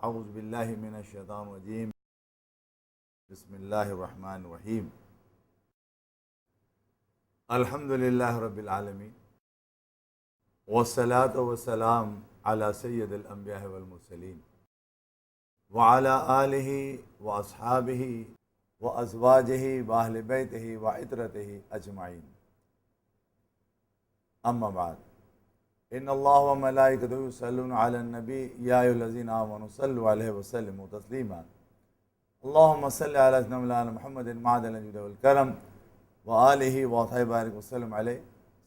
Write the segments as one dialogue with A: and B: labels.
A: اعوذ باللہ من الشیطان الرجیم بسم اللہ الرحمن الرحیم الحمد للہ رب العالمین والصلاة والسلام علی سید الانبیاء والمرسلین وعلی آلہ واصحابہ وازواجہ واہل بیتہ وعطرتہ اجمعین اما بعد ان اللہ وملائکتہ یصلون علی النبی یا ایھا الذین آمنوا صلوا علیہ وسلموا تسلیما اللہم صل علی سیدنا مولانا محمد معدن الجود والکرم وآلہ وصحبہ بارک وسلم علیہ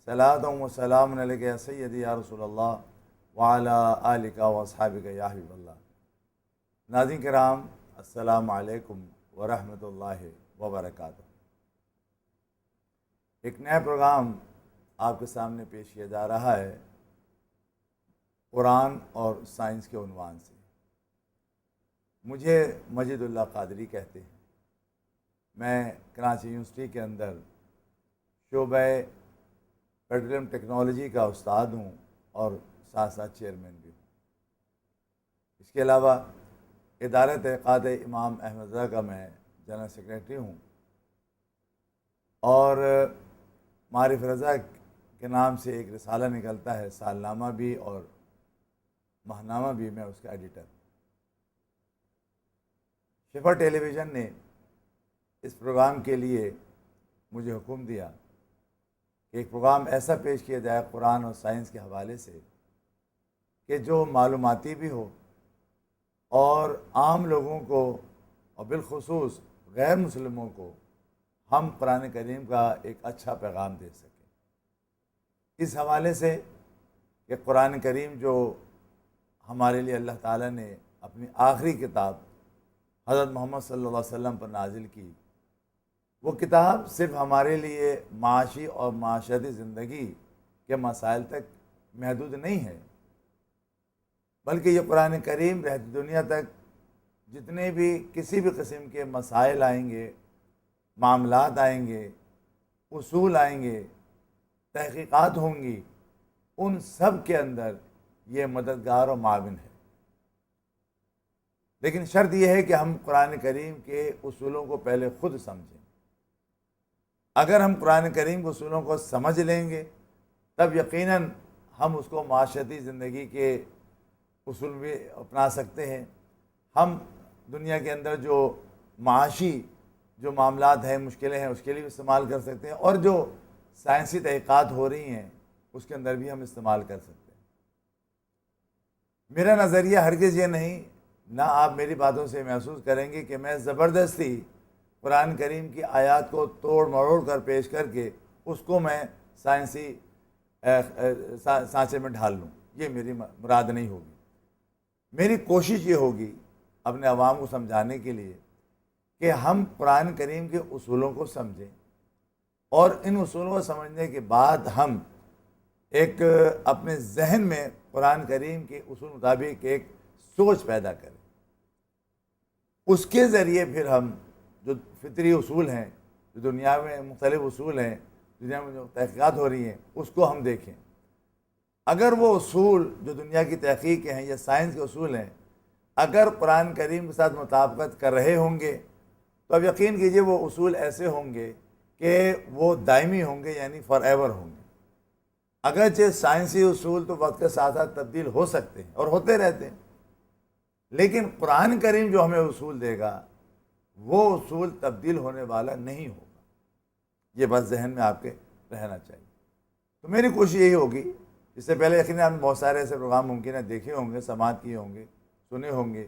A: صلاۃ و سلام علیک یا سیدی یا رسول اللہ وعلی آلک واصحابک یا حبیب اللہ۔ ناظرین کرام، السلام علیکم ورحمۃ اللہ وبرکاتہ۔ ایک نیا پروگرام آپ کے سامنے پیش کیا جا رہا ہے، قرآن اور سائنس کے عنوان سے۔ مجھے مجید اللہ قادری کہتے ہیں۔ میں کراچی یونیورسٹی کے اندر شعبہ پیٹرولیم ٹیکنالوجی کا استاد ہوں اور ساتھ ساتھ چیئرمین بھی ہوں۔ اس کے علاوہ ادارہ تحقیقات امام احمد رضا کا میں جنرل سیکریٹری ہوں، اور معارف رضا کے نام سے ایک رسالہ نکلتا ہے، سالنامہ بھی اور ماہنامہ بھی، میں اس کا ایڈیٹر ہوں۔ شفا ٹیلی ویژن نے اس پروگرام کے لیے مجھے حکم دیا کہ ایک پروگرام ایسا پیش کیا جائے قرآن اور سائنس کے حوالے سے کہ جو معلوماتی بھی ہو اور عام لوگوں کو اور بالخصوص غیر مسلموں کو ہم قرآن کریم کا ایک اچھا پیغام دے سکیں۔ اس حوالے سے کہ قرآن کریم جو ہمارے لیے اللہ تعالیٰ نے اپنی آخری کتاب حضرت محمد صلی اللہ علیہ وسلم پر نازل کی، وہ کتاب صرف ہمارے لیے معاشی اور معاشرتی زندگی کے مسائل تک محدود نہیں ہے، بلکہ یہ قرآن کریم رہتی دنیا تک جتنے بھی کسی بھی قسم کے مسائل آئیں گے، معاملات آئیں گے، اصول آئیں گے، تحقیقات ہوں گی، ان سب کے اندر یہ مددگار و معاون ہے۔ لیکن شرط یہ ہے کہ ہم قرآن کریم کے اصولوں کو پہلے خود سمجھیں۔ اگر ہم قرآن کریم کے اصولوں کو سمجھ لیں گے تب یقیناً ہم اس کو معاشرتی زندگی کے اصول بھی اپنا سکتے ہیں۔ ہم دنیا کے اندر جو معاشی جو معاملات ہیں، مشکلیں ہیں، اس کے لیے بھی استعمال کر سکتے ہیں، اور جو سائنسی تحقیقات ہو رہی ہیں اس کے اندر بھی ہم استعمال کر سکتے ہیں۔ میرا نظریہ ہرگز یہ نہیں، نہ آپ میری باتوں سے محسوس کریں گے کہ میں زبردستی قرآن کریم کی آیات کو توڑ مروڑ کر پیش کر کے اس کو میں سائنسی سانچے میں ڈھال لوں۔ یہ میری مراد نہیں ہوگی۔ میری کوشش یہ ہوگی اپنے عوام کو سمجھانے کے لیے کہ ہم قرآن کریم کے اصولوں کو سمجھیں، اور ان اصولوں کو سمجھنے کے بعد ہم ایک اپنے ذہن میں قرآن کریم کے اصول مطابق ایک سوچ پیدا کریں۔ اس کے ذریعے پھر ہم جو فطری اصول ہیں، جو دنیا میں مختلف اصول ہیں، دنیا میں جو تحقیقات ہو رہی ہیں، اس کو ہم دیکھیں۔ اگر وہ اصول جو دنیا کی تحقیق ہیں یا سائنس کے اصول ہیں اگر قرآن کریم کے ساتھ مطابقت کر رہے ہوں گے تو اب یقین کیجئے وہ اصول ایسے ہوں گے کہ وہ دائمی ہوں گے، یعنی فار ایور ہوں گے۔ اگرچہ سائنسی اصول تو وقت کے ساتھ ساتھ تبدیل ہو سکتے ہیں اور ہوتے رہتے ہیں، لیکن قرآن کریم جو ہمیں اصول دے گا وہ اصول تبدیل ہونے والا نہیں ہوگا۔ یہ بس ذہن میں آپ کے رہنا چاہیے۔ تو میری کوشش یہی ہوگی، اس سے پہلے یقیناً آپ بہت سارے ایسے پروگرام ممکن ہے دیکھے ہوں گے، سماعت کیے ہوں گے، سنے ہوں گے۔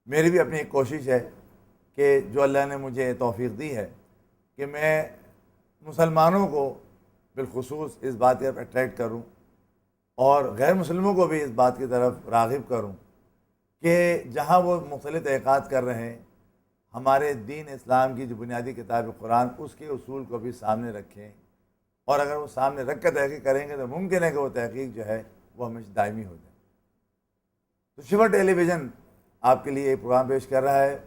A: میری بھی اپنی ایک کوشش ہے کہ جو اللہ نے مجھے توفیق دی ہے کہ میں مسلمانوں کو بالخصوص اس بات کی طرف اٹریکٹ کروں اور غیر مسلموں کو بھی اس بات کی طرف راغب کروں کہ جہاں وہ مختلف تحقیقات کر رہے ہیں، ہمارے دین اسلام کی جو بنیادی کتاب قرآن، اس کے اصول کو بھی سامنے رکھیں، اور اگر وہ سامنے رکھ کر تحقیق کریں گے تو ممکن ہے کہ وہ تحقیق جو ہے وہ ہمیشہ دائمی ہو جائے۔ تو شفا ٹیلی ویژن آپ کے لیے ایک پروگرام پیش کر رہا ہے۔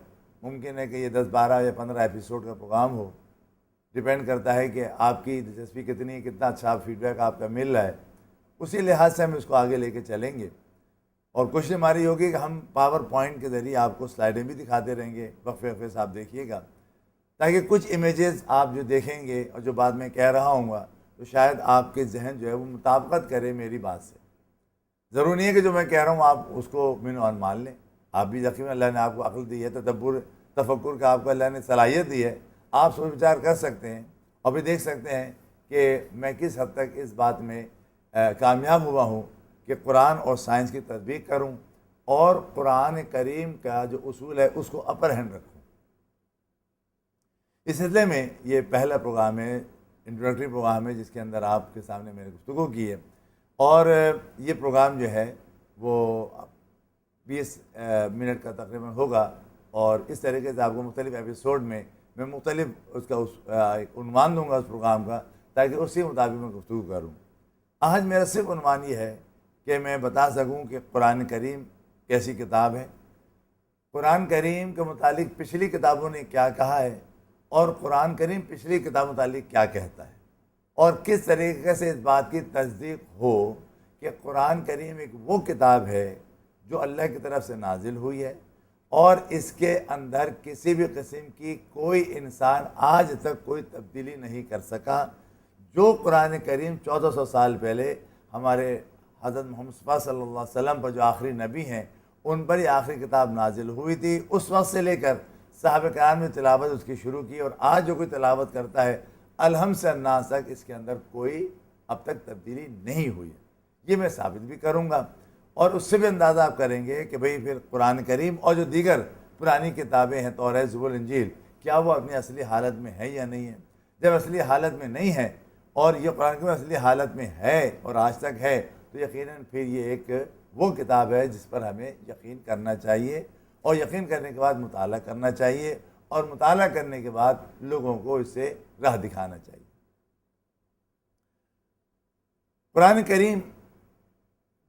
A: ممکن ہے کہ یہ 10 12 یا 15 ایپیسوڈ کا پروگرام ہو، ڈیپینڈ کرتا ہے کہ آپ کی دلچسپی کتنی ہے، کتنا اچھا فیڈ بیک آپ کا مل رہا ہے، اسی لحاظ سے ہم اس کو آگے لے کے چلیں گے۔ اور کوشش ہماری ہوگی کہ ہم پاور پوائنٹ کے ذریعے آپ کو سلائڈیں بھی دکھاتے رہیں گے، وقفے وقفے سے آپ دیکھیے گا، تاکہ کچھ امیجز آپ جو دیکھیں گے اور جو بات میں کہہ رہا ہوں گا تو شاید آپ کے ذہن جو ہے وہ مطابقت کرے میری بات سے۔ ضروری نہیں ہے کہ جو میں کہہ رہا ہوں آپ اس کو من اور مان لیں، آپ بھی یقین اللہ نے آپ کو عقل دی ہے، تدبر تفکر کا آپ کو اللہ نے صلاحیت دی ہے، آپ سوچ وچار کر سکتے ہیں اور بھی دیکھ سکتے ہیں کہ میں کس حد تک اس بات میں کامیاب ہوا ہوں کہ قرآن اور سائنس کی تطبیق کروں اور قرآن کریم کا جو اصول ہے اس کو اپر ہینڈ رکھوں۔ اس سلسلے میں یہ پہلا پروگرام ہے، انٹروڈکٹری پروگرام ہے، جس کے اندر آپ کے سامنے میں نے گفتگو کی ہے، اور یہ پروگرام جو ہے وہ 20 منٹ کا تقریباً ہوگا، اور اس طریقے سے آپ کو مختلف ایپیسوڈ میں مختلف اس کا ایک عنوان دوں گا اس پروگرام کا، تاکہ اسی مطابق میں گفتگو کروں۔ آج میرا صرف عنوان یہ ہے کہ میں بتا سکوں کہ قرآن کریم کیسی کتاب ہے، قرآن کریم کے متعلق پچھلی کتابوں نے کیا کہا ہے، اور قرآن کریم پچھلی کتاب متعلق کیا کہتا ہے، اور کس طریقے سے اس بات کی تصدیق ہو کہ قرآن کریم ایک وہ کتاب ہے جو اللہ کی طرف سے نازل ہوئی ہے، اور اس کے اندر کسی بھی قسم کی کوئی انسان آج تک کوئی تبدیلی نہیں کر سکا۔ جو قرآن کریم 1400 سال پہلے ہمارے حضرت محمد صلی اللہ علیہ وسلم پر جو آخری نبی ہیں ان پر یہ آخری کتاب نازل ہوئی تھی، اس وقت سے لے کر صحابہ کرام نے تلاوت اس کی شروع کی، اور آج جو کوئی تلاوت کرتا ہے الحمد سے الناس تک اس کے اندر کوئی اب تک تبدیلی نہیں ہوئی ہے۔ یہ میں ثابت بھی کروں گا، اور اس سے بھی اندازہ آپ کریں گے کہ بھئی پھر قرآن کریم اور جو دیگر پرانی کتابیں ہیں توریت زبور انجیل، کیا وہ اپنی اصلی حالت میں ہے یا نہیں ہے۔ جب اصلی حالت میں نہیں ہے اور یہ قرآن کریم اصلی حالت میں ہے اور آج تک ہے، تو یقیناً پھر یہ ایک وہ کتاب ہے جس پر ہمیں یقین کرنا چاہیے، اور یقین کرنے کے بعد مطالعہ کرنا چاہیے، اور مطالعہ کرنے کے بعد لوگوں کو اس سے راہ دکھانا چاہیے۔ قرآن کریم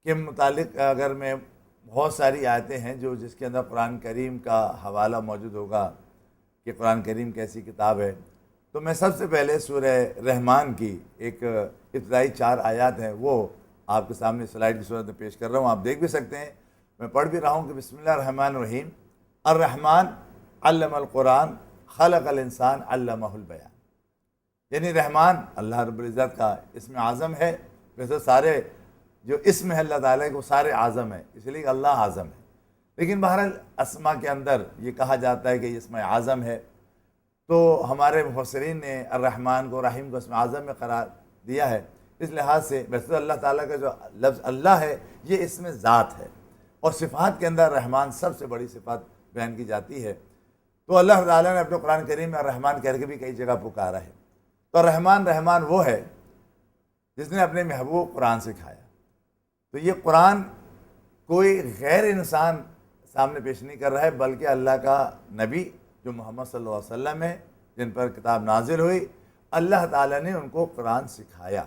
A: کے متعلق اگر میں بہت ساری آیتیں ہیں جس کے اندر قرآن کریم کا حوالہ موجود ہوگا کہ قرآن کریم کیسی کتاب ہے، تو میں سب سے پہلے سورہ رحمان کی ایک ابتدائی 4 آیات ہیں وہ آپ کے سامنے سلائیڈ کی صورت میں پیش کر رہا ہوں، آپ دیکھ بھی سکتے ہیں، میں پڑھ بھی رہا ہوں کہ بسم اللہ الرحمن الرحیم، الرحمن علم القرآن خلق الانسان علمہ البیان۔ یعنی رحمان اللہ رب العزت کا اسم اعظم ہے، ویسے سارے جو اسم ہے اللہ تعالیٰ کو سارے اعظم ہے، اس لیے کہ اللہ اعظم ہے، لیکن بہرحال اسما کے اندر یہ کہا جاتا ہے کہ یہ اسم اعظم ہے، تو ہمارے مفسرین نے الرحمن کو رحیم کو اسم اعظم میں قرار دیا ہے۔ اس لحاظ سے ویسے تو اللہ تعالیٰ کا جو لفظ اللہ ہے یہ اسم ذات ہے، اور صفات کے اندر رحمان سب سے بڑی صفات بیان کی جاتی ہے، تو اللہ تعالیٰ نے اپنے قرآن کریم میں الرحمن کہہ کے بھی کئی جگہ پکارا ہے۔ تو رحمان وہ ہے جس نے اپنے محبوب قرآن سکھایا۔ تو یہ قرآن کوئی غیر انسان سامنے پیش نہیں کر رہا ہے، بلکہ اللہ کا نبی جو محمد صلی اللہ علیہ وسلم ہے، جن پر کتاب نازل ہوئی، اللہ تعالیٰ نے ان کو قرآن سکھایا،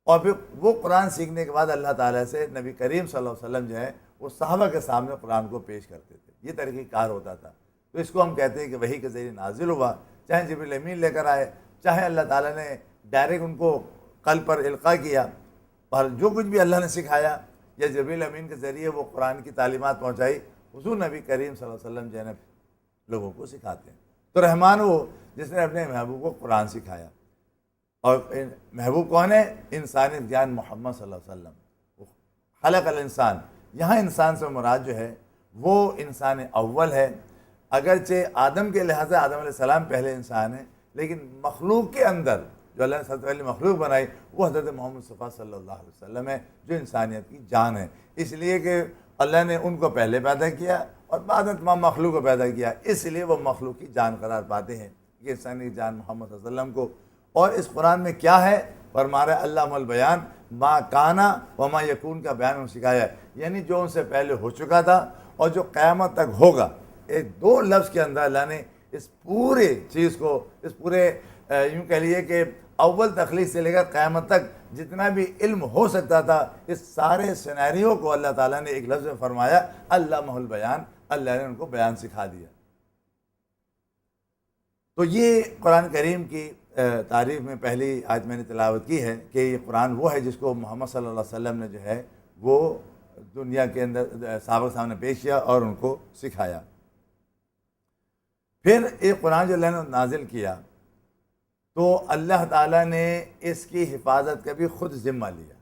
A: اور پھر وہ قرآن سیکھنے کے بعد اللہ تعالیٰ سے نبی کریم صلی اللہ علیہ وسلم جو ہے وہ صحابہ کے سامنے قرآن کو پیش کرتے تھے۔ یہ طریقہ کار ہوتا تھا، تو اس کو ہم کہتے ہیں کہ وحی کے ذریعے نازل ہوا، چاہے جبریل امین لے کر آئے، چاہے اللہ تعالیٰ نے ڈائریکٹ ان کو قلب پر القاء کیا، اور جو کچھ بھی اللہ نے سکھایا یا جبریل امین کے ذریعے وہ قرآن کی تعلیمات پہنچائی، حضور نبی کریم صلی اللہ علیہ وسلم جو ہے لوگوں کو سکھاتے ہیں۔ تو رحمان وہ جس نے اپنے محبوب کو قرآن سکھایا، اور محبوب کون ہے؟ انسانی جان محمد صلی اللہ علیہ وسلم۔ خلق الانسان، یہاں انسان سے مراد جو ہے وہ انسان اول ہے، اگرچہ آدم کے لحاظ سے آدم علیہ السلام پہلے انسان ہے، لیکن مخلوق کے اندر جو اللہ نے سب سے پہلی مخلوق بنائی وہ حضرت محمد مصطفیٰ صلی اللہ علیہ وسلم ہے، جو انسانیت کی جان ہے، اس لیے کہ اللہ نے ان کو پہلے پیدا کیا اور بعد میں تمام مخلوق کو پیدا کیا، اس لیے وہ مخلوق کی جان قرار پاتے ہیں کہ انسانی جان محمد صلی اللہ علیہ وسلم کو۔ اور اس قرآن میں کیا ہے؟ فرما رہا ہے علم البیان، ما کانا وما یکون کا بیان انہوں نے سکھایا ہے، یعنی جو ان سے پہلے ہو چکا تھا اور جو قیامت تک ہوگا، ایک 2 لفظ کے اندر اللہ نے اس پورے چیز کو، اس پورے یوں کہہ لیے کہ اول تخلیق سے لے کر قیامت تک جتنا بھی علم ہو سکتا تھا، اس سارے سینیریو کو اللہ تعالیٰ نے ایک لفظ میں فرمایا علمہ البیان، اللہ نے ان کو بیان سکھا دیا۔ تو یہ قرآن کریم کی تعریف میں پہلی آیت میں نے تلاوت کی ہے کہ یہ قرآن وہ ہے جس کو محمد صلی اللہ علیہ وسلم نے جو ہے وہ دنیا کے اندر صحابہ کے سامنے پیش کیا اور ان کو سکھایا۔ پھر ایک قرآن جو اللہ نے نازل کیا تو اللہ تعالیٰ نے اس کی حفاظت کا بھی خود ذمہ لیا،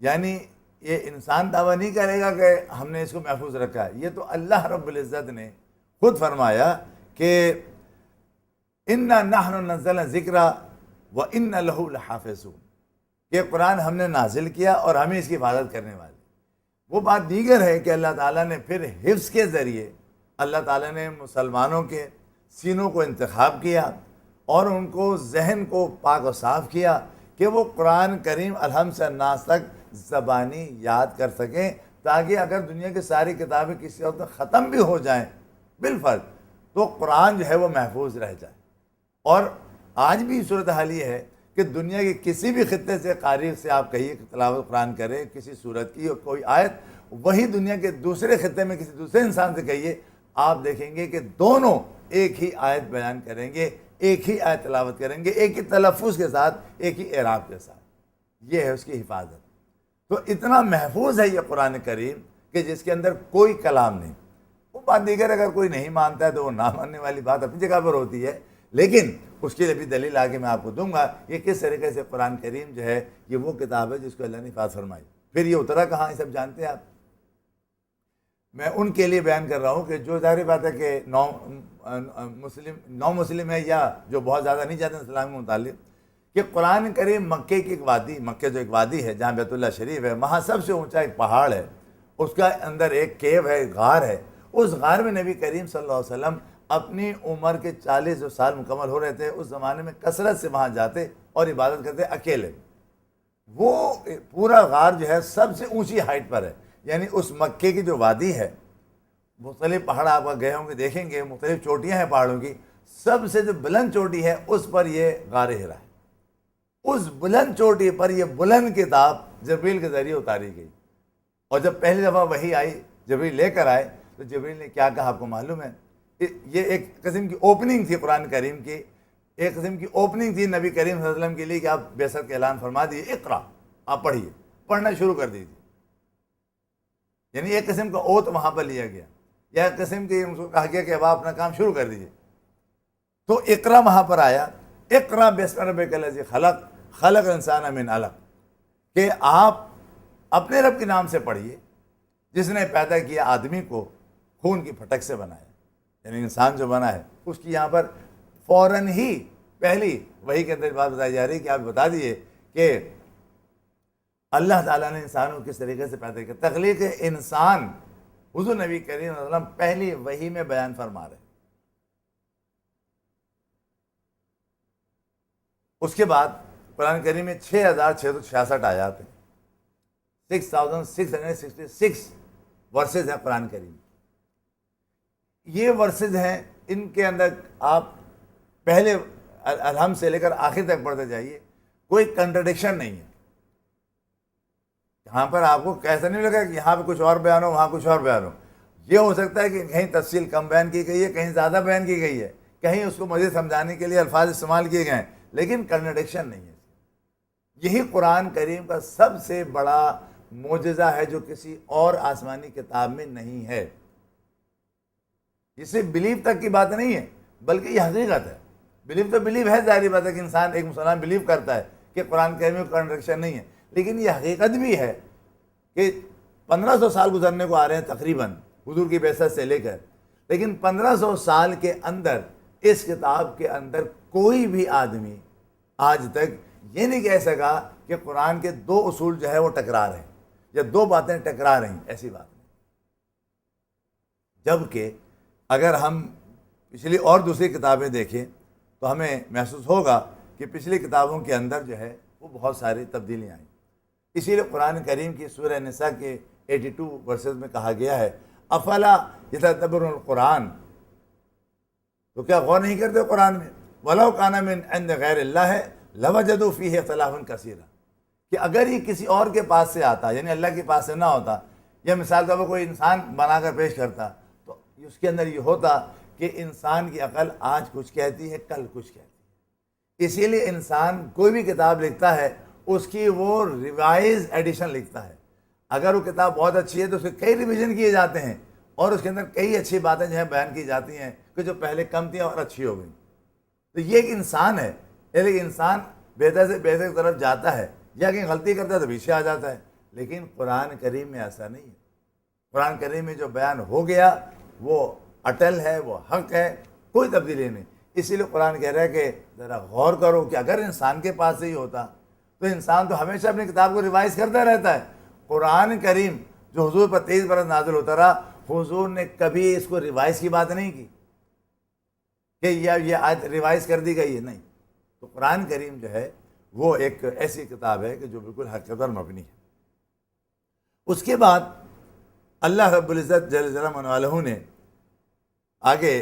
A: یعنی یہ انسان دعویٰ نہیں کرے گا کہ ہم نے اس کو محفوظ رکھا ہے، یہ تو اللہ رب العزت نے خود فرمایا کہ اِنَّا نَحْنُ نَزَّلْنَا الذِّكْرَ وَإِنَّا لَهُ لَحَافِظُونَ، یہ قرآن ہم نے نازل کیا اور ہمیں اس کی حفاظت کرنے والے۔ وہ بات دیگر ہے کہ اللہ تعالیٰ نے پھر حفظ کے ذریعے اللہ تعالیٰ نے مسلمانوں کے سینوں کو انتخاب کیا اور ان کو ذہن کو پاک و صاف کیا کہ وہ قرآن کریم الحمد سے الناس تک زبانی یاد کر سکیں، تاکہ اگر دنیا کی ساری کتابیں کسی وقت ختم بھی ہو جائیں بالفرض تو قرآن جو ہے وہ محفوظ رہ جائے۔ اور آج بھی صورتحال یہ ہے کہ دنیا کے کسی بھی خطے سے قاری سے آپ کہیے کہ تلاوت قرآن کرے کسی سورت کی اور کوئی آیت، وہی دنیا کے دوسرے خطے میں کسی دوسرے انسان سے کہیے، آپ دیکھیں گے کہ دونوں ایک ہی آیت بیان کریں گے، ایک ہی آیت تلاوت کریں گے، ایک ہی تلفظ کے ساتھ، ایک ہی اعراب کے ساتھ۔ یہ ہے اس کی حفاظت۔ تو اتنا محفوظ ہے یہ قرآن کریم کہ جس کے اندر کوئی کلام نہیں۔ وہ بات دیگر اگر کوئی نہیں مانتا ہے تو وہ نہ ماننے والی بات اپنی جگہ پر ہوتی ہے، لیکن اس کے لیے بھی دلیل آگے میں آپ کو دوں گا یہ کس طریقے سے قرآن کریم جو ہے یہ وہ کتاب ہے جس کو اللہ نے حفاظت فرمائی۔ پھر یہ اترا کہاں، یہ سب جانتے ہیں آپ۔ میں ان کے لیے بیان کر رہا ہوں کہ جو ظاہر بات ہے کہ نو مسلم ہے یا جو بہت زیادہ نہیں جانتے اسلام کے متعلق، کہ قرآن کریم مکے کی ایک وادی، مکے جو ایک وادی ہے جہاں بیت اللہ شریف ہے، وہاں سب سے اونچا ایک پہاڑ ہے، اس کا اندر ایک کیو ہے، غار ہے۔ اس غار میں نبی کریم صلی اللہ علیہ وسلم اپنی عمر کے 40 جو سال مکمل ہو رہے تھے اس زمانے میں کثرت سے وہاں جاتے اور عبادت کرتے اکیلے۔ وہ پورا غار جو ہے سب سے اونچی ہائٹ پر ہے، یعنی اس مکے کی جو وادی ہے، مختلف پہاڑ آپ گئے ہوں گے دیکھیں گے، مختلف چوٹیاں ہیں پہاڑوں کی، سب سے جو بلند چوٹی ہے اس پر یہ غار ہرا ہے۔ اس بلند چوٹی پر یہ بلند کتاب جبریل کے ذریعے اتاری گئی، اور جب پہلی دفعہ وحی آئی جبریل لے کر آئے تو جبریل نے کیا کہا آپ کو معلوم ہے؟ یہ ایک قسم کی اوپننگ تھی قرآن کریم کی، ایک قسم کی اوپننگ تھی نبی کریم صلی اللہ علیہ وسلم کے لیے کہ آپ بعثت کا اعلان فرما دیے، اقرا، آپ پڑھیے، پڑھنا شروع کر دیجیے۔ یعنی ایک قسم کا اوت وہاں پر لیا گیا، یا ایک قسم کی ان کو کہا گیا کہ اب آپ اپنا کام شروع کر دیجیے۔ تو اقرا وہاں پر آیا، اقرا بسم ربک الذی خلق، خلق الانسان من علق، کہ آپ اپنے رب کے نام سے پڑھیے جس نے پیدا کیا آدمی کو خون کی پھٹک سے بنایا، یعنی انسان جو بنا ہے اس کی یہاں پر فوراً ہی پہلی وحی کے اندر بات بتائی جا رہی ہے کہ آپ بتا دیے کہ اللہ تعالیٰ نے انسان کو کس طریقے سے پیدا کیا۔ تخلیق انسان حضور نبی کریم صلی اللہ علیہ وسلم پہلی وحی میں بیان فرما رہے۔ اس کے بعد قرآن کریم میں 6666 آیات ہیں، 6666 ورسز ہیں قرآن کریم۔ یہ ورسز ہیں، ان کے اندر آپ پہلے الحمد سے لے کر آخر تک پڑھتے جائیے، کوئی کنٹرڈکشن نہیں ہے۔ یہاں پر آپ کو کیسا نہیں لگا کہ یہاں پہ کچھ اور بیان ہو وہاں کچھ اور بیان ہو۔ یہ ہو سکتا ہے کہ کہیں تفصیل کم بیان کی گئی ہے، کہیں زیادہ بیان کی گئی ہے، کہیں اس کو مزید سمجھانے کے لیے الفاظ استعمال کیے گئے ہیں، لیکن کنٹرڈکشن نہیں ہے۔ یہی قرآن کریم کا سب سے بڑا معجزہ ہے جو کسی اور آسمانی کتاب میں نہیں ہے۔ یہ صرف بلیو تک کی بات نہیں ہے بلکہ یہ حقیقت ہے۔ بلیو تو بلیو ہے، ظاہری بات ہے کہ انسان ایک مسلمان بلیو کرتا ہے کہ قرآن کریم میں کنٹرڈکشن نہیں ہے، لیکن یہ حقیقت بھی ہے کہ 1500 سال گزرنے کو آ رہے ہیں تقریباً حضور کی بعثت سے لے کر، لیکن 1500 سال کے اندر اس کتاب کے اندر کوئی بھی آدمی آج تک یہ نہیں کہہ سکا کہ قرآن کے 2 اصول جو ہے وہ ٹکرا رہے ہیں یا 2 باتیں ٹکرا رہی ہیں، ایسی بات نہیں۔ جبکہ اگر ہم پچھلی اور دوسری کتابیں دیکھیں تو ہمیں محسوس ہوگا کہ پچھلی کتابوں کے اندر جو ہے وہ بہت ساری تبدیلیاں آئیں۔ اسی لیے قرآن کریم کی سورہ نساء کے 82 ورسز میں کہا گیا ہے افلا یتدبرون القرآن، تو کیا غور نہیں کرتے قرآن میں؟ وَلَوْ كَانَ مِنْ عِنْدِ غَيْرِ اللَّهِ لَوَجَدُوا فِيهِ اخْتِلَافًا كَثِيرًا، کہ اگر یہ کسی اور کے پاس سے آتا، یعنی اللہ کے پاس سے نہ ہوتا، یا مثال طور پر کوئی انسان بنا کر پیش کرتا، تو اس کے اندر یہ ہوتا کہ انسان کی عقل آج کچھ کہتی ہے کل کچھ کہتی ہے۔ اسی لیے انسان کوئی بھی کتاب لکھتا ہے اس کی وہ ریوائز ایڈیشن لکھتا ہے، اگر وہ کتاب بہت اچھی ہے تو اس کے کئی ریویژن کیے جاتے ہیں اور اس کے اندر کئی اچھی باتیں جو ہیں بیان کی جاتی ہیں کہ جو پہلے کم تھیں اور اچھی ہو گئیں. تو یہ ایک انسان ہے، ایک انسان بہتر سے بہتر کی طرف جاتا ہے، یا کہیں غلطی کرتا ہے تو پیچھے آ جاتا ہے. لیکن قرآن کریم میں ایسا نہیں ہے. قرآن کریم میں جو بیان ہو گیا وہ اٹل ہے، وہ حق ہے، کوئی تبدیلی نہیں. اسی لیے قرآن کہہ رہا ہے کہ ذرا غور کرو کہ اگر انسان کے پاس ہی ہوتا تو انسان تو ہمیشہ اپنی کتاب کو ریوائز کرتا رہتا ہے. قرآن کریم جو حضور پر 23 برس نازل ہوتا رہا، حضور نے کبھی اس کو ریوائز کی بات نہیں کی کہ یہ آیت ریوائز کر دی گئی ہے، نہیں. تو قرآن کریم جو ہے وہ ایک ایسی کتاب ہے کہ جو بالکل حقیقت پر مبنی ہے. اس کے بعد اللہ رب العزت جل جلالہ نے آگے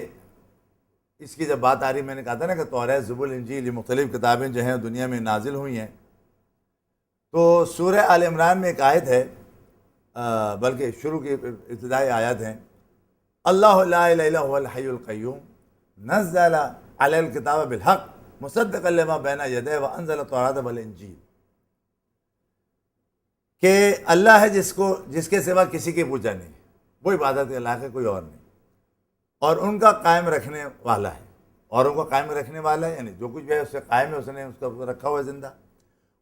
A: اس کی جب بات آ رہی، میں نے کہا تھا نا کہ توریت، زبور، انجیل، یہ مختلف کتابیں جو ہیں دنیا میں نازل ہوئی ہیں. تو سورہ آل عمران میں ایک آیت ہے، بلکہ شروع کی ابتدائی آیات ہیں، اللہ لا الہ الا هو الحی القیوم نزل علی الکتاب بالحق مصدقا لما بین یدیہ وانزل التوراۃ والانجیل. کہ اللہ ہے جس کے سوا کسی کی پوجا نہیں، وہ عبادت کے لائق ہے، کوئی اور نہیں، اور ان کا قائم رکھنے والا ہے، اوروں کو قائم رکھنے والا ہے، یعنی جو کچھ بھی ہے اس سے قائم ہے، اس نے اس کو رکھا ہوا ہے زندہ.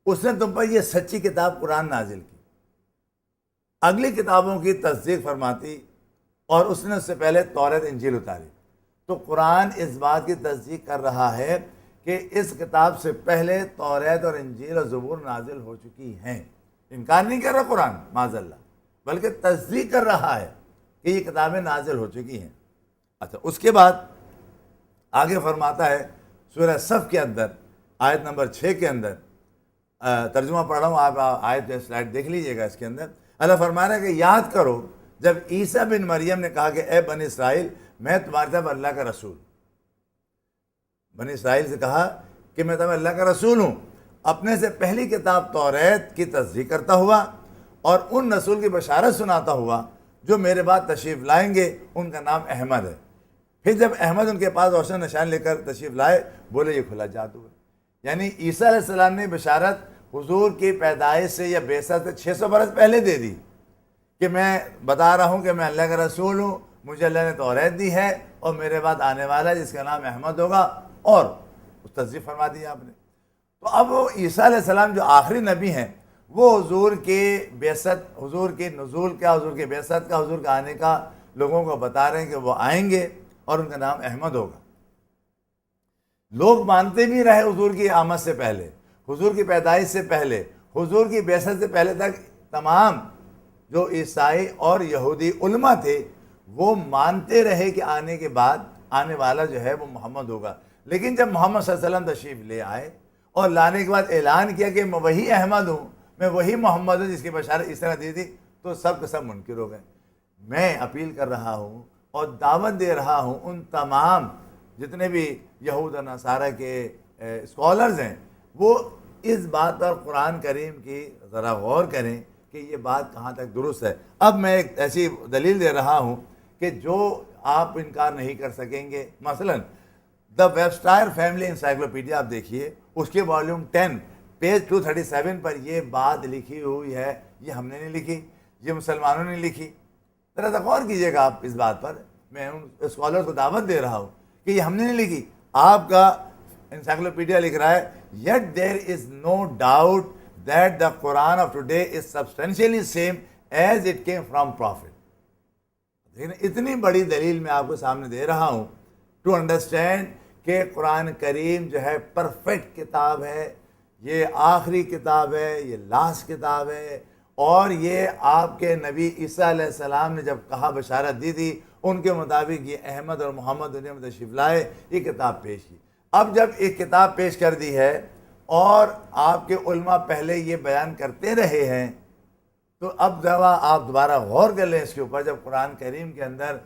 A: اس نے تم پر یہ سچی کتاب قرآن نازل کی، اگلی کتابوں کی تصدیق فرماتی، اور اس نے اس سے پہلے توریت انجیل اتاری. تو قرآن اس بات کی تصدیق کر رہا ہے کہ اس کتاب سے پہلے توریت اور انجیل اور زبور نازل ہو چکی ہیں. انکار نہیں کر رہا قرآن معاذ اللہ، بلکہ تصدیق کر رہا ہے کہ یہ کتابیں نازل ہو چکی ہیں. اچھا، اس کے بعد آگے فرماتا ہے سورہ صف کے اندر آیت نمبر 6 کے اندر، ترجمہ پڑھ رہا ہوں، آپ آیت سلائڈ دیکھ لیجئے گا. اس کے اندر اللہ فرما رہا ہے کہ یاد کرو جب عیسیٰ بن مریم نے کہا کہ اے بنی اسرائیل میں تمہاری طرف اللہ کا رسول. بنی اسرائیل سے کہا کہ میں تمہیں اللہ کا رسول ہوں، اپنے سے پہلی کتاب توریت کی تصدیق کرتا ہوا اور ان رسول کی بشارت سناتا ہوا جو میرے بعد تشریف لائیں گے، ان کا نام احمد ہے. پھر جب احمد ان کے پاس روشن نشان لے کر تشریف لائے، بولے یہ کھلا جادو ہے. یعنی عیسیٰ علیہ السلام نے بشارت حضور کی پیدائش سے یا بعثت سے 600 برس پہلے دے دی کہ میں بتا رہا ہوں کہ میں اللہ کا رسول ہوں، مجھے اللہ نے توریت دی ہے اور میرے بعد آنے والا ہے جس کا نام احمد ہوگا، اور اس تصدیق فرما دی آپ نے. تو اب وہ عیسیٰ علیہ السلام جو آخری نبی ہیں، وہ حضور کی بعثت، حضور کی نزول کا، حضور کی بعثت کا، حضور کا آنے کا لوگوں کو بتا رہے ہیں کہ وہ آئیں گے اور ان کا نام احمد ہوگا. لوگ مانتے بھی رہے حضور کی آمد سے پہلے، حضور کی پیدائش سے پہلے، حضور کی بعثت سے پہلے تک تمام جو عیسائی اور یہودی علماء تھے وہ مانتے رہے کہ آنے کے بعد آنے والا جو ہے وہ محمد ہوگا. لیکن جب محمد صلی اللہ علیہ وسلم تشریف لے آئے اور لانے کے بعد اعلان کیا کہ میں وہی احمد ہوں، میں وہی محمد ہوں جس کی بشارت اس طرح دی تھی، تو سب کے سب منکر ہو گئے. میں اپیل کر رہا ہوں اور دعوت دے رہا ہوں ان تمام جتنے بھی یہود و نصارہ کے اسکالرز ہیں، وہ اس بات پر قرآن کریم کی ذرا غور کریں کہ یہ بات کہاں تک درست ہے. اب میں ایک ایسی دلیل دے رہا ہوں کہ جو آپ انکار نہیں کر سکیں گے. مثلا دا ویبسٹائر فیملی انسائکلوپیڈیا آپ دیکھیے، اس کے والیوم 10 پیج 237 پر یہ بات لکھی ہوئی ہے. یہ ہم نے نہیں لکھی، یہ مسلمانوں نے لکھی. ذرا سا غور کیجئے گا آپ اس بات پر. میں ان اسکالر کو دعوت دے رہا ہوں کہ یہ ہم نے نہیں لکھی، آپ کا انسائکلوپیڈیا لکھ رہا ہے. Yet there is no doubt that the Quran of today is substantially same as it came from Prophet. لیکن اتنی بڑی دلیل میں آپ کو سامنے دے رہا ہوں ٹو انڈرسٹینڈ کہ قرآن کریم جو ہے پرفیکٹ کتاب ہے، یہ آخری کتاب ہے، یہ لاسٹ کتاب ہے، اور یہ آپ کے نبی عیسیٰ علیہ السلام نے جب کہا بشارت دی تھی ان کے مطابق یہ احمد اور محمد دنیا میں تشریف لائے، یہ کتاب پیش کی. اب جب ایک کتاب پیش کر دی ہے اور آپ کے علماء پہلے یہ بیان کرتے رہے ہیں، تو اب جب آپ دوبارہ غور کر لیں اس کے اوپر. جب قرآن کریم کے اندر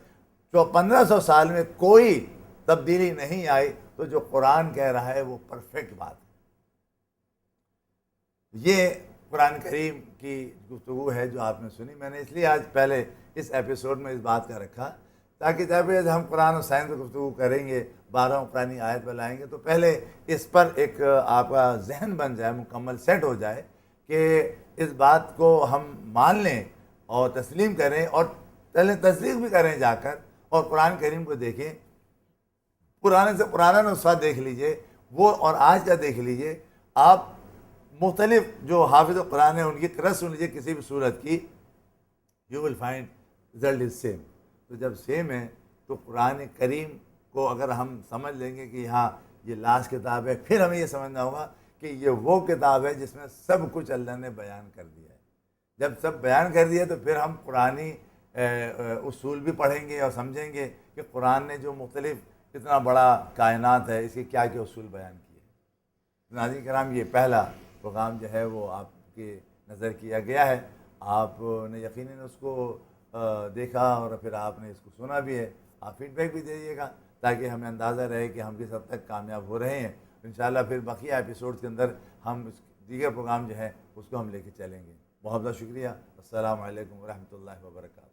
A: 1500 سال میں کوئی تبدیلی نہیں آئی، تو جو قرآن کہہ رہا ہے وہ پرفیکٹ بات ہے. یہ قرآن کریم کی گفتگو ہے جو آپ نے سنی. میں نے اس لیے آج پہلے اس ایپیسوڈ میں اس بات کا رکھا تاکہ جب ہم قرآن و سائنس پر گفتگو کریں گے، 12 قرآنی آیت پر لائیں گے، تو پہلے اس پر ایک آپ کا ذہن بن جائے، مکمل سیٹ ہو جائے کہ اس بات کو ہم مان لیں اور تسلیم کریں اور پہلے تصدیق بھی کریں جا کر، اور قرآن کریم کو دیکھیں، پرانے سے پرانا نسخہ دیکھ لیجئے وہ اور آج کا دیکھ لیجئے، آپ مختلف جو حافظ قرآن ہیں ان کی قرأت سن لیجئے کسی بھی صورت کی، you will find result is same. تو جب سیم ہے تو قرآن کریم کو اگر ہم سمجھ لیں گے کہ ہاں یہ لاسٹ کتاب ہے، پھر ہمیں یہ سمجھنا ہوگا کہ یہ وہ کتاب ہے جس میں سب کچھ اللہ نے بیان کر دیا ہے. جب سب بیان کر دیا تو پھر ہم قرآنی اصول بھی پڑھیں گے اور سمجھیں گے کہ قرآن نے جو مختلف اتنا بڑا کائنات ہے اس کے کیا کیا اصول بیان کیے. ناظرین کرام، یہ پہلا پروگرام جو ہے وہ آپ کے نظر کیا گیا ہے. آپ نے یقیناً اس کو دیکھا اور پھر آپ نے اس کو سنا بھی ہے. آپ فیڈ بیک بھی دیجیے گا تاکہ ہمیں اندازہ رہے کہ ہم کس حد تک کامیاب ہو رہے ہیں. انشاءاللہ پھر بقیہ ایپیسوڈز کے اندر ہم اس دیگر پروگرام جو ہے اس کو ہم لے کے چلیں گے. بہت بہت شکریہ. السلام علیکم ورحمۃ اللہ وبرکاتہ.